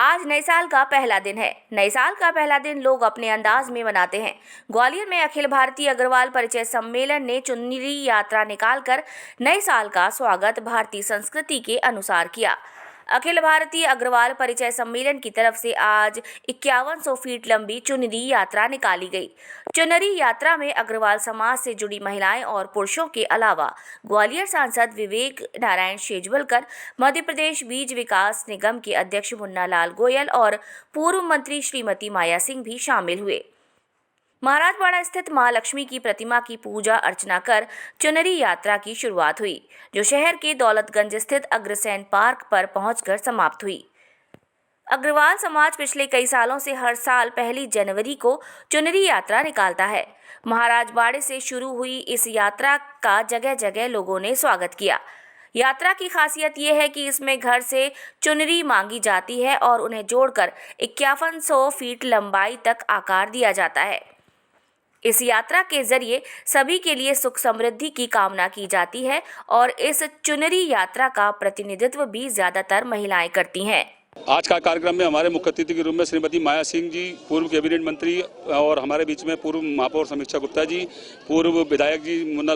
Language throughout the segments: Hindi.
आज नए साल का पहला दिन है। नए साल का पहला दिन लोग अपने अंदाज में मनाते हैं। ग्वालियर में अखिल भारतीय अग्रवाल परिचय सम्मेलन ने चुनरी यात्रा निकालकर नए साल का स्वागत भारतीय संस्कृति के अनुसार किया। अखिल भारतीय अग्रवाल परिचय सम्मेलन की तरफ से आज 5100 फीट लंबी चुनरी यात्रा निकाली गई। चुनरी यात्रा में अग्रवाल समाज से जुड़ी महिलाएं और पुरुषों के अलावा ग्वालियर सांसद विवेक नारायण शेजवलकर, मध्य प्रदेश बीज विकास निगम के अध्यक्ष मुन्ना लाल गोयल और पूर्व मंत्री श्रीमती माया सिंह भी शामिल हुए। महाराजवाड़ा स्थित मां लक्ष्मी की प्रतिमा की पूजा अर्चना कर चुनरी यात्रा की शुरुआत हुई, जो शहर के दौलतगंज स्थित अग्रसेन पार्क पर पहुंचकर समाप्त हुई। अग्रवाल समाज पिछले कई सालों से हर साल 1 जनवरी को चुनरी यात्रा निकालता है। महाराजवाड़े से शुरू हुई इस यात्रा का जगह जगह लोगों ने स्वागत किया। यात्रा की खासियत ये है कि इसमें घर से चुनरी मांगी जाती है और उन्हें जोड़कर 5100 फीट लंबाई तक आकार दिया जाता है। इस यात्रा के जरिए सभी के लिए सुख समृद्धि की कामना की जाती है और इस चुनरी यात्रा का प्रतिनिधित्व भी ज्यादातर महिलाएं करती हैं। आज का कार्यक्रम में हमारे मुख्य अतिथि के रूप में श्रीमती माया सिंह जी, पूर्व कैबिनेट मंत्री, और हमारे बीच में पूर्व महापौर समीक्षा गुप्ता जी, पूर्व विधायक जी मुन्ना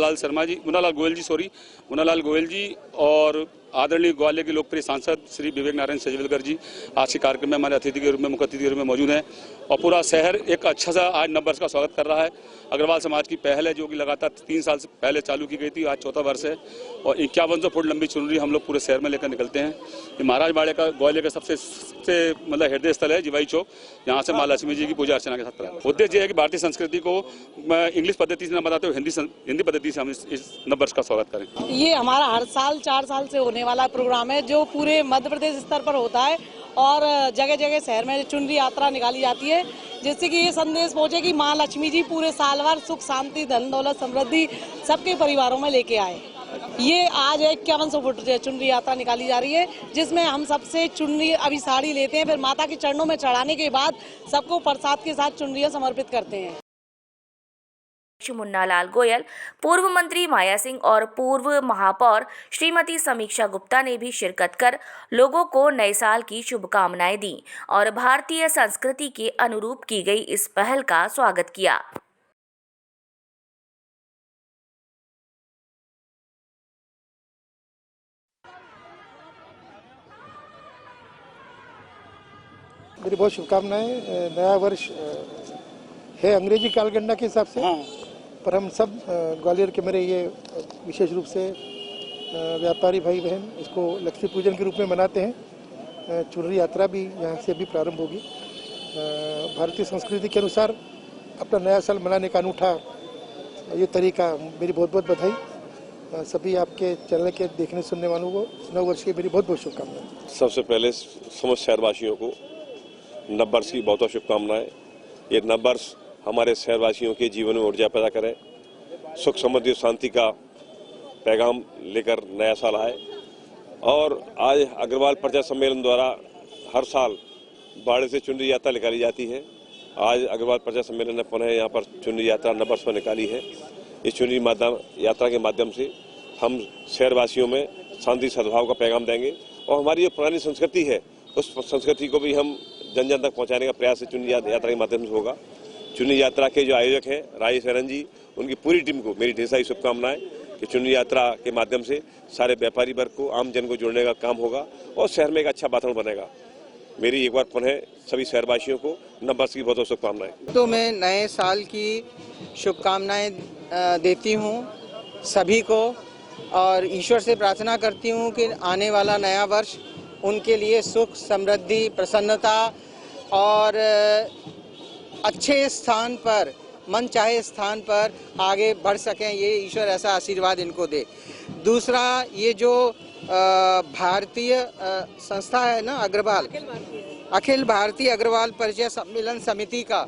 लाल गोयल जी और आदरणीय ग्वालियर के लोकप्रिय सांसद श्री विवेक नारायण शेजवलकर जी आज के कार्यक्रम में हमारे अतिथि के रूप में मुख्य अतिथि के रूप में मौजूद हैं। और पूरा शहर एक अच्छा सा आज नववर्ष का स्वागत कर रहा है। अग्रवाल समाज की पहल है जो कि लगातार 3 साल से पहले चालू की गई थी, आज 4था वर्ष है और 5100 फुट लंबी चुनरी हम लोग पूरे शहर में लेकर निकलते हैं। ये महाराजवाड़े का ग्वालियर का सबसे मतलब हृदय स्थल है जिवाई चौक, यहाँ से मां लक्ष्मी जी की पूजा अर्चना के साथ। उद्देश्य है कि भारतीय संस्कृति को इंग्लिश पद्धति से न बताते हुए हिंदी पद्धति से हम इस नववर्ष का स्वागत करें। ये हमारा हर साल 4 साल से होने वाला प्रोग्राम है जो पूरे मध्य प्रदेश स्तर पर होता है और जगह जगह शहर में चुनरी यात्रा निकाली जाती है, जिससे कि ये संदेश पहुंचे कि मां लक्ष्मी जी पूरे साल भर सुख शांति धन दौलत समृद्धि सबके परिवारों में लेके आए। ये आज 5100 फुट चुनरी यात्रा निकाली जा रही है, जिसमें हम सबसे चुनरी अभी साड़ी लेते हैं, फिर माता के चरणों में चढ़ाने के बाद सबको प्रसाद के साथ चुनरियां समर्पित करते हैं। मुन्ना लाल गोयल, पूर्व मंत्री माया सिंह और पूर्व महापौर श्रीमती समीक्षा गुप्ता ने भी शिरकत कर लोगों को नए साल की शुभकामनाएं दी और भारतीय संस्कृति के अनुरूप की गई इस पहल का स्वागत किया। मेरी बहुत शुभकामनाएं। नया वर्ष है अंग्रेजी कालगणना के हिसाब से, पर हम सब ग्वालियर के मेरे ये विशेष रूप से व्यापारी भाई बहन इसको लक्ष्मी पूजन के रूप में मनाते हैं। चुनरी यात्रा भी यहाँ से भी प्रारंभ होगी। भारतीय संस्कृति के अनुसार अपना नया साल मनाने का अनूठा ये तरीका। मेरी बहुत बहुत बधाई सभी आपके चैनल के देखने सुनने वालों को। नव वर्ष की मेरी बहुत बहुत शुभकामनाएं। सबसे पहले समस्त शहरवासियों को नववर्ष की बहुत बहुत शुभकामनाएं। ये नववर्ष हमारे शहरवासियों के जीवन में ऊर्जा पैदा करें, सुख समृद्धि और शांति का पैगाम लेकर नया साल आए। और आज अग्रवाल परिचय सम्मेलन द्वारा हर साल बाड़े से चुनरी यात्रा निकाली जाती है। आज अग्रवाल परिचय सम्मेलन ने पुनः यहाँ पर चुनरी यात्रा नववर्ष पर निकाली है। इस चुनरी यात्रा के माध्यम से हम शहरवासियों में शांति सद्भाव का पैगाम देंगे और हमारी जो पुरानी संस्कृति है उस संस्कृति को भी हम जन जन तक पहुँचाने का प्रयास चुनरी यात्रा के माध्यम से होगा। चुनरी यात्रा के जो आयोजक हैं राजेश शरण जी, उनकी पूरी टीम को मेरी ढेर सारी शुभकामनाएं कि चुनरी यात्रा के माध्यम से सारे व्यापारी वर्ग को, आम जन को जोड़ने का काम होगा और शहर में एक अच्छा वातावरण बनेगा। मेरी एक बार पुनः सभी शहरवासियों को नववर्ष की बहुत बहुत शुभकामनाएं। तो मैं नए साल की शुभकामनाएं देती हूं सभी को और ईश्वर से प्रार्थना करती हूं कि आने वाला नया वर्ष उनके लिए सुख समृद्धि प्रसन्नता और अच्छे स्थान पर, मन चाहे स्थान पर आगे बढ़ सकें, ये ईश्वर ऐसा आशीर्वाद इनको दे। दूसरा, ये जो भारतीय संस्था है ना अग्रवाल, अखिल भारतीय अग्रवाल परिचय सम्मेलन समिति का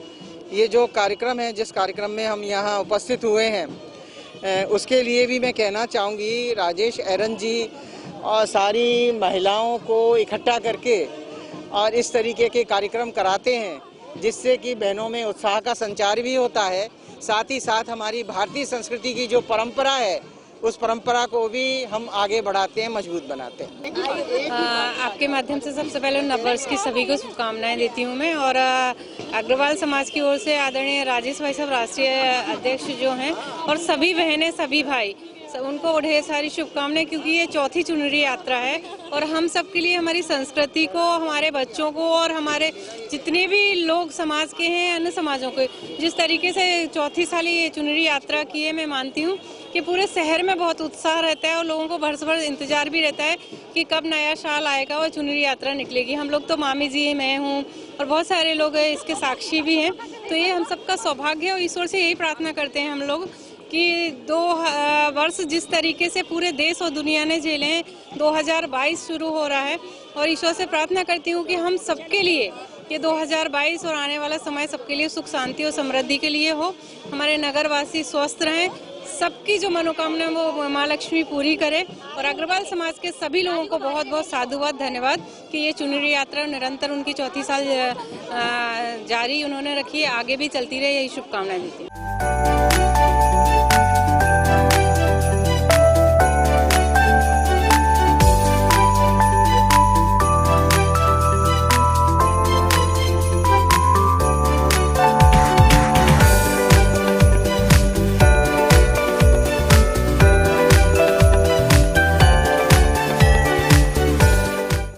ये जो कार्यक्रम है, जिस कार्यक्रम में हम यहाँ उपस्थित हुए हैं, उसके लिए भी मैं कहना चाहूँगी राजेश एरन जी और सारी महिलाओं को इकट्ठा करके और इस तरीके के कार्यक्रम कराते हैं, जिससे कि बहनों में उत्साह का संचार भी होता है। साथ ही साथ हमारी भारतीय संस्कृति की जो परंपरा है उस परंपरा को भी हम आगे बढ़ाते हैं, मजबूत बनाते हैं। आपके माध्यम से सबसे पहले नववर्ष की सभी को शुभकामनाएं देती हूं मैं, और अग्रवाल समाज की ओर से आदरणीय राजेश भाई साहब राष्ट्रीय अध्यक्ष जो हैं, और सभी बहनें सभी भाई उनको ढेर सारी शुभकामनाएं, क्योंकि ये चौथी चुनरी यात्रा है और हम सब के लिए, हमारी संस्कृति को, हमारे बच्चों को और हमारे जितने भी लोग समाज के हैं, अन्य समाजों के, जिस तरीके से चौथी साल ये चुनरी यात्रा की है, मैं मानती हूँ कि पूरे शहर में बहुत उत्साह रहता है और लोगों को बरस भर इंतजार भी रहता है कि कब नया साल आएगा और चुनरी यात्रा निकलेगी। हम लोग तो मामी जी, मैं हूँ और बहुत सारे लोग इसके साक्षी भी हैं। तो ये हम सबका सौभाग्य है और ईश्वर से यही प्रार्थना करते हैं हम लोग कि 2 वर्ष जिस तरीके से पूरे देश और दुनिया ने झेले हैं, 2022 शुरू हो रहा है और ईश्वर से प्रार्थना करती हूँ कि हम सबके लिए ये 2022 और आने वाला समय सबके लिए सुख शांति और समृद्धि के लिए हो। हमारे नगरवासी स्वस्थ रहें, सबकी जो मनोकामना वो माँ लक्ष्मी पूरी करे। और अग्रवाल समाज के सभी लोगों को बहुत बहुत साधुवाद, धन्यवाद कि ये चुनरी यात्रा निरंतर उनकी चौथी साल जारी उन्होंने रखी है, आगे भी चलती रहे, यही शुभकामनाएं देती हूँ।